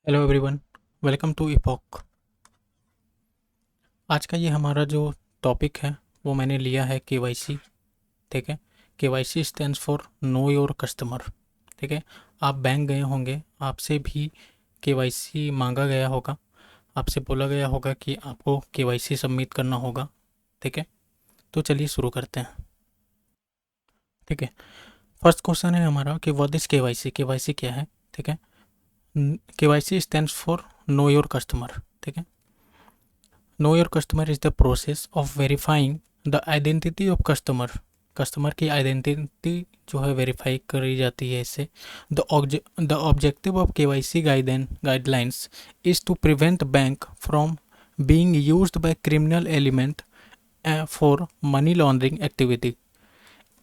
Hello everyone, welcome to Epoch. आज का ये हमारा जो टॉपिक है वो मैंने लिया है केवाईसी। ठीक है। KYC stands for know your customer. ठीक है। आप बैंक गए होंगे, आपसे भी केवाईसी मांगा गया होगा, आपसे बोला गया होगा कि आपको केवाईसी सबमिट करना होगा। ठीक है। तो चलिए शुरू करते हैं। ठीक है। फर्स्ट क्वेश्चन है हमारा कि व्हाट इज केवाईसी। केवाईसी क्या है? ठीक है। KYC stands for know your customer. ठीक है। Know your customer is the process of verifying the identity of customer. Customer की आइडेंटिटी जो है वेरीफाई करी जाती है इससे। The objective of KYC guidelines is to prevent bank from being used by criminal element for money laundering activity.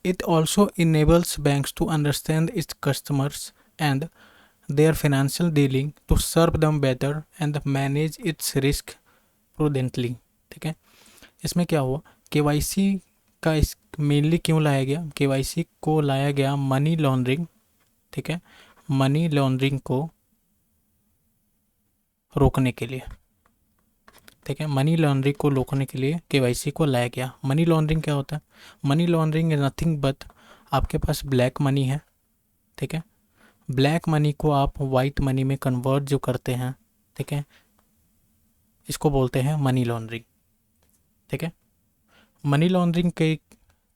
It also enables banks to understand its customers and their financial dealing to serve them better and manage its risk prudently. ठीक है। इसमें क्या हुआ, KYC का इस mainly क्यों लाया गया? केवाईसी को लाया गया मनी लॉन्ड्रिंग। ठीक है। मनी लॉन्ड्रिंग को रोकने के लिए। ठीक है। मनी लॉन्ड्रिंग को रोकने के लिए केवाईसी को लाया गया। मनी लॉन्ड्रिंग क्या होता है? Money laundering is nothing but आपके पास ब्लैक मनी है। ठीक है। ब्लैक मनी को आप वाइट मनी में कन्वर्ट जो करते हैं, ठीक है, इसको बोलते हैं मनी लॉन्ड्रिंग। ठीक है। मनी लॉन्ड्रिंग के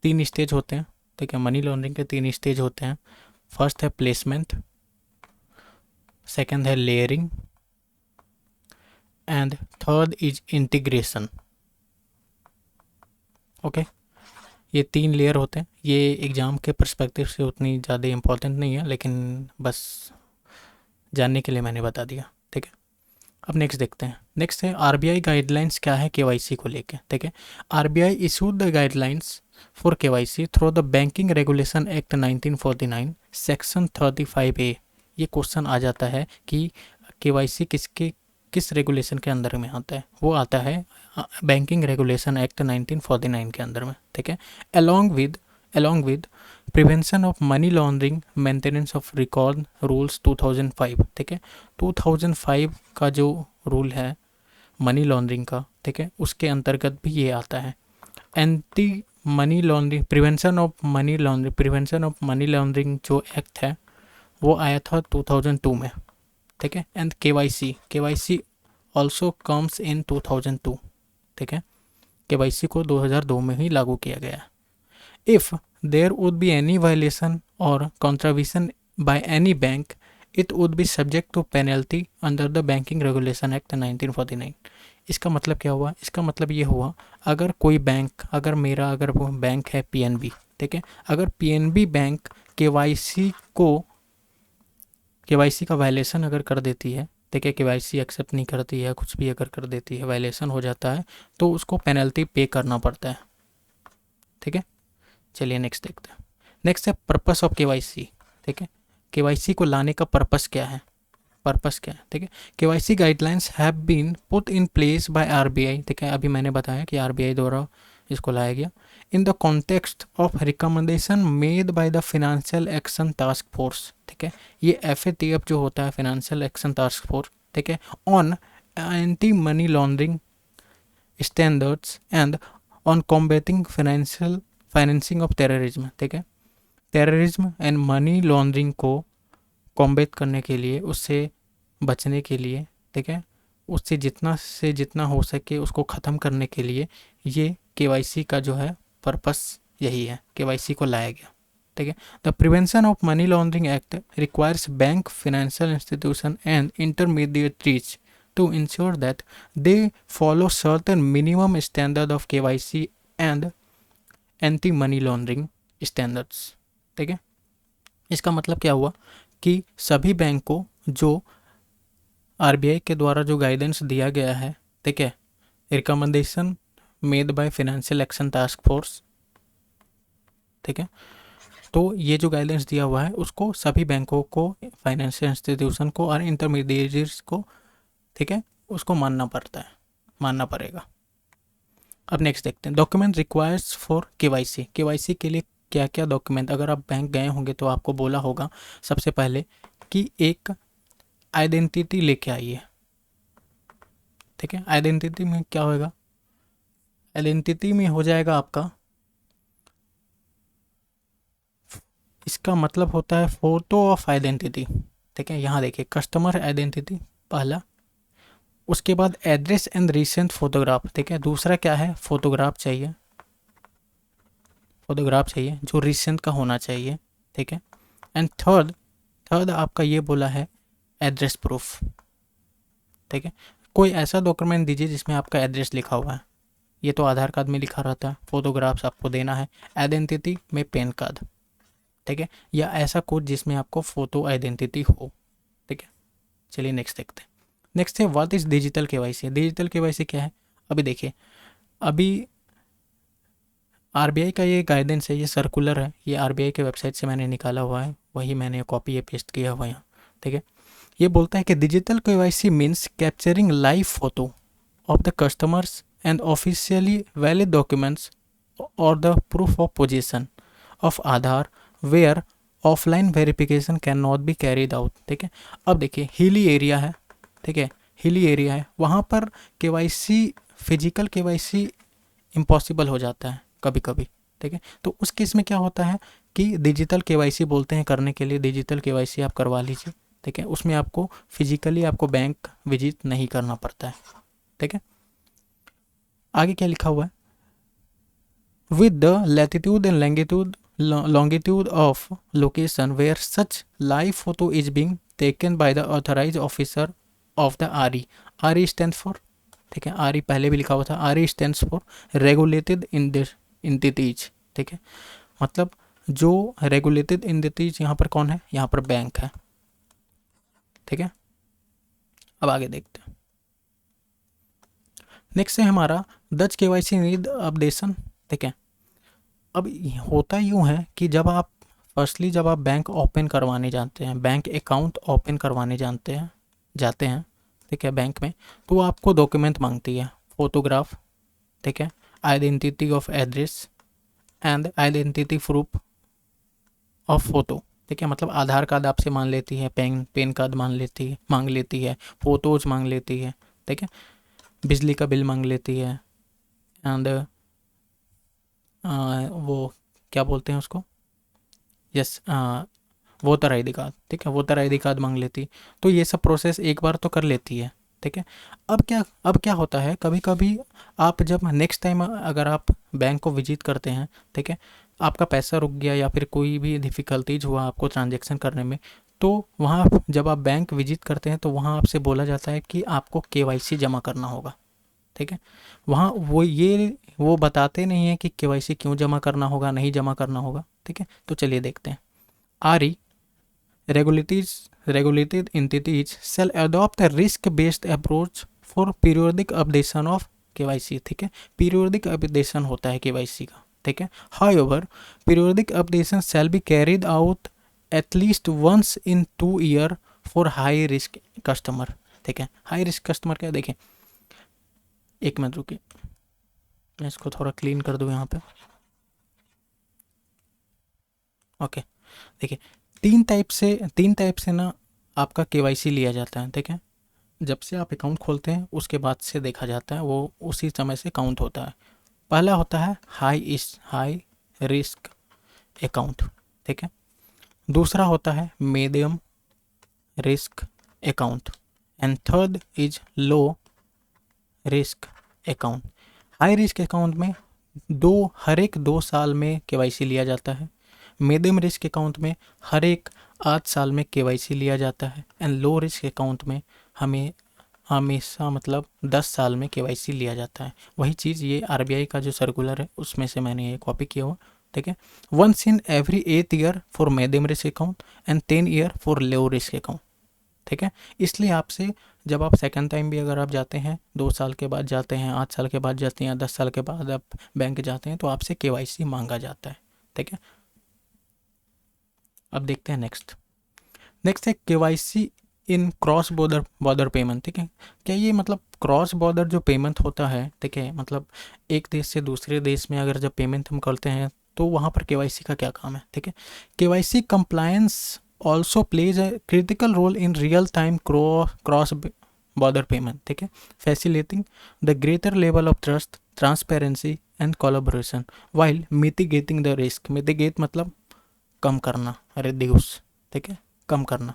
3 स्टेज होते हैं। ठीक है। मनी लॉन्ड्रिंग के 3 स्टेज होते हैं। फर्स्ट है प्लेसमेंट, सेकंड है layering and third is integration. Okay. ये 3 लेयर होते हैं। ये एग्ज़ाम के पर्सपेक्टिव से उतनी ज़्यादा इम्पोर्टेंट नहीं है, लेकिन बस जानने के लिए मैंने बता दिया। ठीक है। अब नेक्स्ट देखते हैं। नेक्स्ट है आरबीआई गाइडलाइंस क्या है केवाईसी को लेके। ठीक है। RBI issued the guidelines for KYC through the banking regulation act 1949 section 35A। ये क्वेश्चन आ जाता है कि केवाईसी किस रेगुलेशन के अंदर में आता है? वो आता है बैंकिंग रेगुलेशन एक्ट 1949 के अंदर में। ठीक है। Along with prevention of money laundering maintenance of record rules 2005। ठीक है। 2005 का जो रूल है मनी लॉन्ड्रिंग का, ठीक है, उसके अंतर्गत भी ये आता है। Anti money laundering prevention of money laundering जो एक्ट है वो आया था 2002 में। ठीक है। And KYC also comes in 2002। ठीक है। केवाईसी को 2002 में ही लागू किया गया। If there would be any violation और contravention by any bank, it would be subject to penalty under the banking regulation act 1949। इसका मतलब क्या हुआ? इसका मतलब ये हुआ, अगर कोई बैंक, अगर वो बैंक है पीएनबी, ठीक है, अगर पीएनबी बैंक केवाईसी का वायलेशन अगर कर देती है, ठीक है, केवाईसी एक्सेप्ट नहीं करती है, कुछ भी अगर कर देती है, वायलेशन हो जाता है, तो उसको पेनल्टी पे करना पड़ता है। ठीक है। चलिए नेक्स्ट देखते हैं। नेक्स्ट है पर्पस ऑफ केवाईसी। ठीक है। केवाईसी को लाने का पर्पस क्या है? ठीक है। KYC guidelines have been put in place by RBI. ठीक है। अभी मैंने बताया कि आरबीआई द्वारा इसको लाया गया in the context of recommendation made by the financial action task force. ठीक है। ये FATF जो होता है, फाइनेंशियल एक्शन टास्क फोर्स, ठीक है, on anti money laundering standards and on combating financing of terrorism. ठीक है। टेररिज्म एंड मनी लॉन्ड्रिंग को कॉम्बैट करने के लिए, उससे बचने के लिए, ठीक है, उससे जितना हो सके उसको ख़त्म करने के लिए ये केवाईसी का जो है पर्पस यही है, केवाईसी को लाया गया। ठीक है। The prevention of money laundering act requires bank, financial institution and intermediaries to ensure that they follow certain minimum standard of KYC and anti money laundering standards. ठीक है। इसका मतलब क्या हुआ कि सभी बैंक को जो आरबीआई के द्वारा जो गाइडेंस दिया गया है, ठीक है, recommendation made by financial action task force, ठीक है, तो ये जो गाइडेंस दिया हुआ है उसको सभी बैंकों को, फाइनेंशियल इंस्टीट्यूशन को और इंटरमीडिएटरीज को, ठीक है, उसको मानना पड़ेगा। अब नेक्स्ट देखते हैं document requires for KYC. KYC के लिए क्या क्या डॉक्यूमेंट, अगर आप बैंक गए होंगे तो आपको बोला होगा सबसे पहले कि एक आइडेंटिटी लेके आइए। ठीक है, आइडेंटिटी में क्या होएगा, आइडेंटिटी में हो जाएगा आपका, इसका मतलब होता है फोटो ऑफ आइडेंटिटी। ठीक है, यहाँ देखिए कस्टमर आइडेंटिटी पहला, उसके बाद एड्रेस एंड रिसेंट फोटोग्राफ। ठीक है, दूसरा क्या है, फोटोग्राफ चाहिए, फोटोग्राफ चाहिए जो रिसेंट का होना चाहिए। ठीक है, एंड थर्ड, थर्ड आपका ये बोला है एड्रेस प्रूफ। ठीक है, कोई ऐसा डॉक्यूमेंट दीजिए जिसमें आपका एड्रेस लिखा हुआ है, ये तो आधार कार्ड में लिखा रहता है, फोटोग्राफ्स आपको देना है, आइडेंटिटी में पैन कार्ड। ठीक है, या ऐसा कोड जिसमें आपको फोटो आइडेंटिटी हो। ठीक है, चलिए नेक्स्ट देखते हैं। नेक्स्ट है what is digital KYC. Digital KYC क्या है, अभी देखिए, अभी आरबीआई का ये गाइडेंस है, ये सर्कुलर है, ये आरबीआई के वेबसाइट से मैंने निकाला हुआ है, वही मैंने कॉपी या पेस्ट किया हुआ है यहाँ। ठीक है, ये बोलता है कि digital KYC means capturing live photo of the customers and officially valid documents और the proof of possession of Aadhaar where offline verification can not be carried out. ठीक है, अब देखिए हिली एरिया है, ठीक है, हिली एरिया है, वहाँ पर केवाईसी, फिजिकल केवाईसी इम्पॉसिबल हो जाता है कभी कभी। ठीक है, तो उस केस में क्या होता है कि डिजिटल केवाईसी बोलते हैं करने के लिए, डिजिटल केवाईसी आप करवा लीजिए। ठीक है, उसमें आपको फिजिकली आपको बैंक विजिट नहीं करना पड़ता है। ठीक है, आगे क्या लिखा हुआ है, with the latitude and longitude of location where such live photo is being taken by the authorized officer of the RE। RE stands for, ठीक है, RE पहले भी लिखा हुआ था, RE stands for regulated entities। ठीक है, मतलब जो regulated entities यहाँ पर कौन है, यहाँ पर बैंक है। ठीक है, अब आगे देखते हैं। नेक्स्ट है हमारा डच केवाईसी नीड अपडेशन। ठीक है, अब होता यूँ है कि जब आप फर्स्टली जब आप बैंक ओपन करवाने जानते हैं, बैंक अकाउंट ओपन करवाने जाते हैं, ठीक है, बैंक में, तो आपको डॉक्यूमेंट मांगती है, फोटोग्राफ, ठीक है, identity of address and identity proof of photo. ठीक है, मतलब आधार कार्ड आपसे मान लेती है, पेन कार्ड मांग लेती है, फोटोज मांग लेती है। ठीक है, बिजली का बिल मांग लेती है, एंड वो क्या बोलते हैं उसको, यस, वोटर आईडी कार्ड। ठीक है, वोटर आईडी कार्ड मांग लेती, तो ये सब प्रोसेस एक बार तो कर लेती है। ठीक है, अब क्या होता है, कभी कभी आप जब नेक्स्ट टाइम अगर आप बैंक को विजिट करते हैं, ठीक है, आपका पैसा रुक गया या फिर कोई भी डिफ़िकल्टीज हुआ आपको ट्रांजेक्शन करने में, तो वहाँ जब आप बैंक विजिट करते हैं तो वहाँ आपसे बोला जाता है कि आपको केवाईसी जमा करना होगा। ठीक है, वहाँ वो बताते नहीं है कि केवाईसी क्यों जमा करना होगा, नहीं जमा करना होगा। ठीक है, तो चलिए देखते हैं। RE regulated entities shall adopt a risk based approach for periodic updation of KYC। ठीक है, पीरियोडिक अपडेशन होता है KYC का। ठीक है, however periodic updation shall be carried out at least once in 2 year for high risk customer। ठीक है, high risk customer क्या, देखें एक मिनट रुकिए, मैं इसको थोड़ा क्लीन कर दूँ यहाँ पे। ओके, देखिए तीन टाइप से ना आपका केवाईसी लिया जाता है। ठीक है, जब से आप अकाउंट खोलते हैं उसके बाद से देखा जाता है, वो उसी समय से काउंट होता है। पहला होता है हाई रिस्क अकाउंट। ठीक है, दूसरा होता है medium risk account, and third is low risk account. High risk account में हर एक 2 साल में केवाईसी लिया जाता है। मीडियम रिस्क अकाउंट में हर एक 8 साल में केवाईसी लिया जाता है, एंड लो रिस्क अकाउंट में हमें हमेशा मतलब 10 साल में केवाईसी लिया जाता है। वही चीज़ ये आरबीआई का जो सर्कुलर है उसमें से मैंने ये कॉपी किया हुआ। ठीक है, once in every 8 year for medium risk account and 10 year for low risk account. ठीक है, इसलिए आपसे जब आप सेकंड टाइम भी अगर आप जाते हैं, 2 साल के बाद जाते हैं, 8 साल के बाद जाते हैं, 10 साल के बाद आप बैंक जाते हैं, तो आपसे केवाईसी मांगा जाता है। ठीक है, अब देखते हैं नेक्स्ट है केवाईसी इन क्रॉस बॉर्डर पेमेंट। ठीक है, क्या ये मतलब क्रॉस बॉर्डर जो पेमेंट होता है, ठीक है, मतलब एक देश से दूसरे देश में अगर जब पेमेंट हम करते हैं तो वहाँ पर केवाईसी का क्या काम है। ठीक है, KYC compliance also plays a critical role in real time cross border payment, ठीक है, facilitating the greater level of trust, transparency and collaboration while mitigating the risk. Mitigate मतलब कम करना, रिड्यूस, ठीक है, कम करना।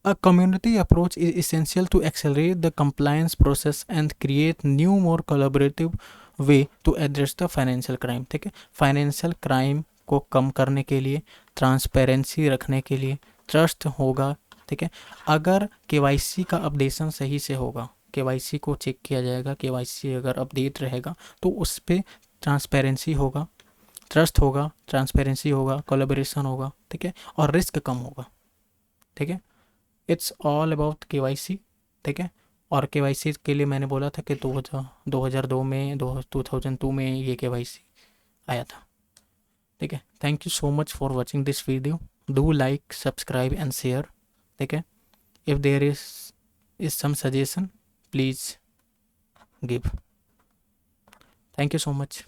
A community approach is essential to accelerate the compliance process and create new more collaborative way to address the financial crime, ठीक है, financial crime को कम करने के लिए, ट्रांसपेरेंसी रखने के लिए, ट्रस्ट होगा, ठीक है, अगर केवाईसी का अपडेशन सही से होगा, केवाईसी को चेक किया जाएगा, केवाईसी अगर अपडेट रहेगा तो उस पर ट्रांसपेरेंसी होगा, ट्रस्ट होगा, ट्रांसपेरेंसी होगा, कोलैबोरेशन होगा, ठीक है, और रिस्क कम होगा, ठीक है। इट्स ऑल अबाउट केवाईसी, ठीक है। और केवाईसी के लिए मैंने बोला था कि 2002 में 2002 में ये केवाईसी आया था, ठीक है। Thank you so much for watching this video. Do like, subscribe and share, ठीक है। If there is some suggestion please give. Thank you so much.